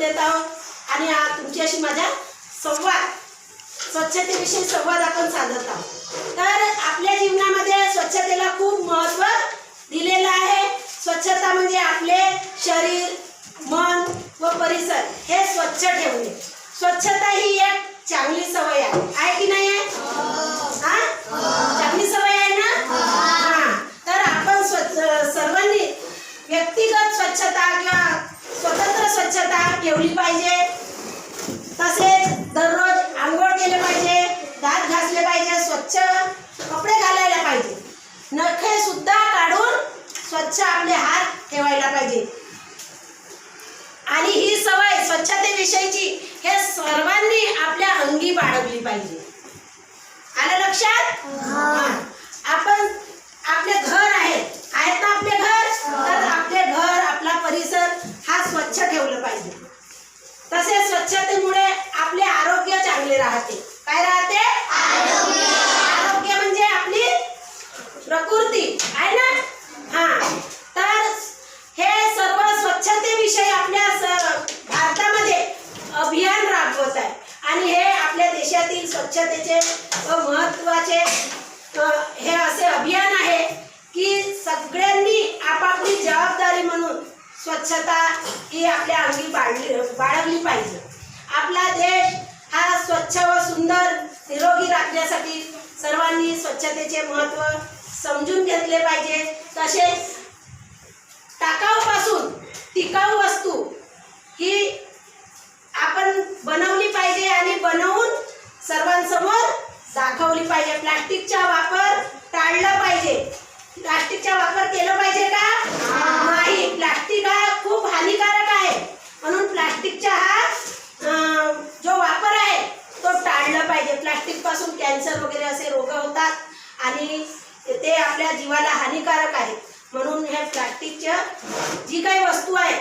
देत आहोत आणि तुमच्याशी माझा संवाद स्वच्छतेविषयी संवाद आपण साधत आहोत। तर आपल्या जीवनामध्ये स्वच्छतेला खूप महत्त्व दिलेलं आहे। स्वच्छता म्हणजे आपले शरीर, मन व परिसर हे स्वच्छ ठेवणे। स्वच्छता ही एक चांगली सवय आहे की नाही आहे? चांगली सवय आहे ना? तर आपण सर्वांनी व्यक्तिगत स्वच्छता किंवा स्वतंत्र स्वच्छता ठेवली पाहिजे। तसेच दररोज आंघोळ केले पाहिजे, दात घासले पाहिजे, स्वच्छ कपडे घालायला पाहिजे, नखे सुद्धा काढून स्वच्छ आपले हात ठेवायला पाहिजे। आणि ही सवय स्वच्छतेविषयीची हे सर्वांनी आपल्या अंगी बाळगली पाहिजे। आलं लक्षात? आपण आपले घर आहेत ना, आपले घर, तर आपले घर, आपला परिसर हा स्वच्छ ठेवलं पाहिजे। तसेच स्वच्छतेमुळे आपले आरोग्य चांगले राहते। काय राहते? आरोग्य म्हणजे आपली प्रकृती आहे ना। तर हे सर्व स्वच्छतेविषयी आपल्या भारतामध्ये अभियान राबवत आहे आणि हे आपल्या देशातील स्वच्छतेचे महत्त्वाचे हे असे अभियान आहे की सगळ्यांनी आपापली जबाबदारी म्हणून स्वच्छता ही आपल्या अंगी बाळगली पाहिजे। आपला देश हा स्वच्छ व सुंदर निरोगी राखण्यासाठी सर्वांनी स्वच्छतेचे महत्त्व समजून घेतले पाहिजे। तसेच टाकाऊपासून टिकाऊ वस्तू ही आपण बनवली पाहिजे आणि बनवून सर्वांसमोर दाखवली पाहिजे। प्लास्टिकचा वापर टाळला पाहिजे। प्लास्टिकचा वापर केला पाहिजे का? नाही, प्लास्टिक हा खूप हानिकारक आहे, म्हणून प्लास्टिकचा हा जो वापर आहे तो टाळला पाहिजे। प्लास्टिक पासून कॅन्सर वगैरे असे रोग होतात आणि ते आपल्या जीवाला हानिकारक आहे, म्हणून हे प्लास्टिकच्या जी काही वस्तू आहे